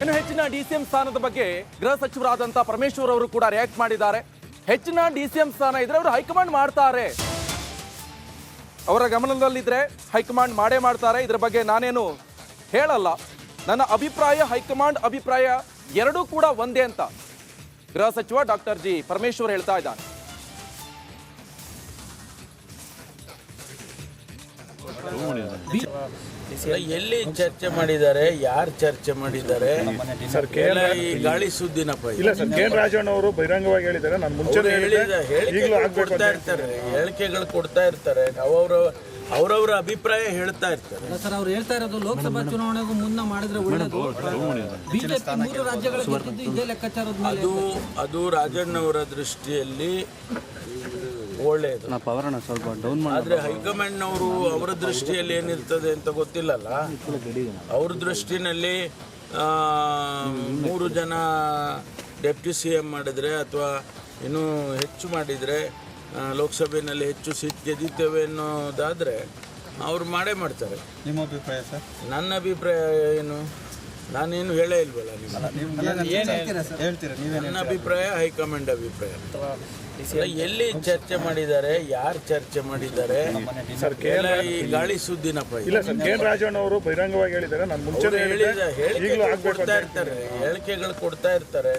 ಇನ್ನು ಹೆಚ್ಚಿನ ಡಿಸಿಎಂ ಸ್ಥಾನದ ಬಗ್ಗೆ ಗೃಹ ಸಚಿವರಾದಂತಹ ಪರಮೇಶ್ವರ್ ಅವರು ಕೂಡ ರಿಯಾಕ್ಟ್ ಮಾಡಿದ್ದಾರೆ. ಹೆಚ್ಚಿನ ಡಿಸಿಎಂ ಸ್ಥಾನ ಇದ್ರೆ ಅವರು ಹೈಕಮಾಂಡ್ ಮಾಡ್ತಾರೆ, ಅವರ ಗಮನದಲ್ಲಿದ್ರೆ ಹೈಕಮಾಂಡ್ ಮಾಡೇ ಮಾಡ್ತಾರೆ. ಇದರ ಬಗ್ಗೆ ನಾನೇನು ಹೇಳಲ್ಲ, ನನ್ನ ಅಭಿಪ್ರಾಯ ಹೈಕಮಾಂಡ್ ಅಭಿಪ್ರಾಯ ಎರಡೂ ಕೂಡ ಒಂದೇ ಅಂತ ಗೃಹ ಸಚಿವ ಡಾಕ್ಟರ್ ಜಿ ಪರಮೇಶ್ವರ್ ಹೇಳ್ತಾ ಇದ್ದಾರೆ. ಎಲ್ಲಿ ಚರ್ಚೆ ಮಾಡಿದ್ದಾರೆ, ಯಾರು ಚರ್ಚೆ ಮಾಡಿದ್ದಾರೆ, ಈ ಗಾಳಿ ಸುದ್ದಿನಪ್ಪ. ಇಲ್ಲ ಸರ್, ಕೆ ರಾಜಣ್ಣ ಅವರು ಬಹಿರಂಗವಾಗಿ ಹೇಳಿದ್ದಾರೆ, ನಾನು ಮುಂಚೆ ಕೊಡ್ತಾ ಇರ್ತಾರೆ, ಹೇಳಿಕೆಗಳು ಕೊಡ್ತಾ ಇರ್ತಾರೆ, ಅವರವರ ಅಭಿಪ್ರಾಯ ಹೇಳ್ತಾ ಇರ್ತಾರೆ. ಸರ್, ಅವ್ರು ಹೇಳ್ತಾ ಇರೋದು ಲೋಕಸಭಾ ಚುನಾವಣೆಗೂ ಮುನ್ನ ಮಾಡಿದ್ರೆ ಒಳ್ಳೆಯದು. ಬಿಜೆಪಿ 3 ರಾಜ್ಯಗಳ ಗೆದ್ದಿದ್ದು ಇದೇ ಲೆಕ್ಕಾಚಾರದ ಮೇಲೆ. ಅದು ರಾಜಣ್ಣವರ ದೃಷ್ಟಿಯಲ್ಲಿ ಒಳ್ಳೆಯದು, ಆದ್ರೆ ಹೈಕಮಾಂಡ್ನವರು ಅವರ ದೃಷ್ಟಿಯಲ್ಲಿ ಏನಿರ್ತದೆ ಅಂತ ಗೊತ್ತಿಲ್ಲಲ್ಲ. ಅವ್ರ ದೃಷ್ಟಿನಲ್ಲಿ 3 ಜನ ಡೆಪ್ಟಿ CM ಮಾಡಿದರೆ ಅಥವಾ ಇನ್ನೂ ಹೆಚ್ಚು ಮಾಡಿದರೆ ಲೋಕಸಭೆಯಲ್ಲಿ ಹೆಚ್ಚು ಸೀಟ್ ಗೆದ್ದಿದ್ದೇವೆ ಅನ್ನೋದಾದರೆ ಅವ್ರು ಮಾಡೇ ಮಾಡ್ತಾರೆ. ನಿಮ್ಮ ಅಭಿಪ್ರಾಯ ಸರ್? ನನ್ನ ಅಭಿಪ್ರಾಯ ಏನು, ನಾನೇನು ಹೇಳೇ ಇಲ್ವಲ್ಲ ನನ್ನ ಅಭಿಪ್ರಾಯ ಹೈಕಮಾಂಡ್ ಅಭಿಪ್ರಾಯ. ಎಲ್ಲಿ ಚರ್ಚೆ ಮಾಡಿದ್ದಾರೆ, ಯಾರು ಚರ್ಚೆ ಮಾಡಿದ್ದಾರೆ, ಈ ಗಾಳಿ ಸುದ್ದಿನಪ್ಪ. ಇಲ್ಲ ಸರ್, ಕೆ ರಾಜಣ್ಣ ಅವರು ಬಹಿರಂಗವಾಗಿ ಹೇಳಿದ್ದಾರೆ, ನಾನು ಮುಂಚೆ ಹೇಳಿಕೆಗಳು ಕೊಡ್ತಾ ಇರ್ತಾರೆ, ಹೇಳಿಕೆಗಳು ಕೊಡ್ತಾ ಇರ್ತಾರೆ,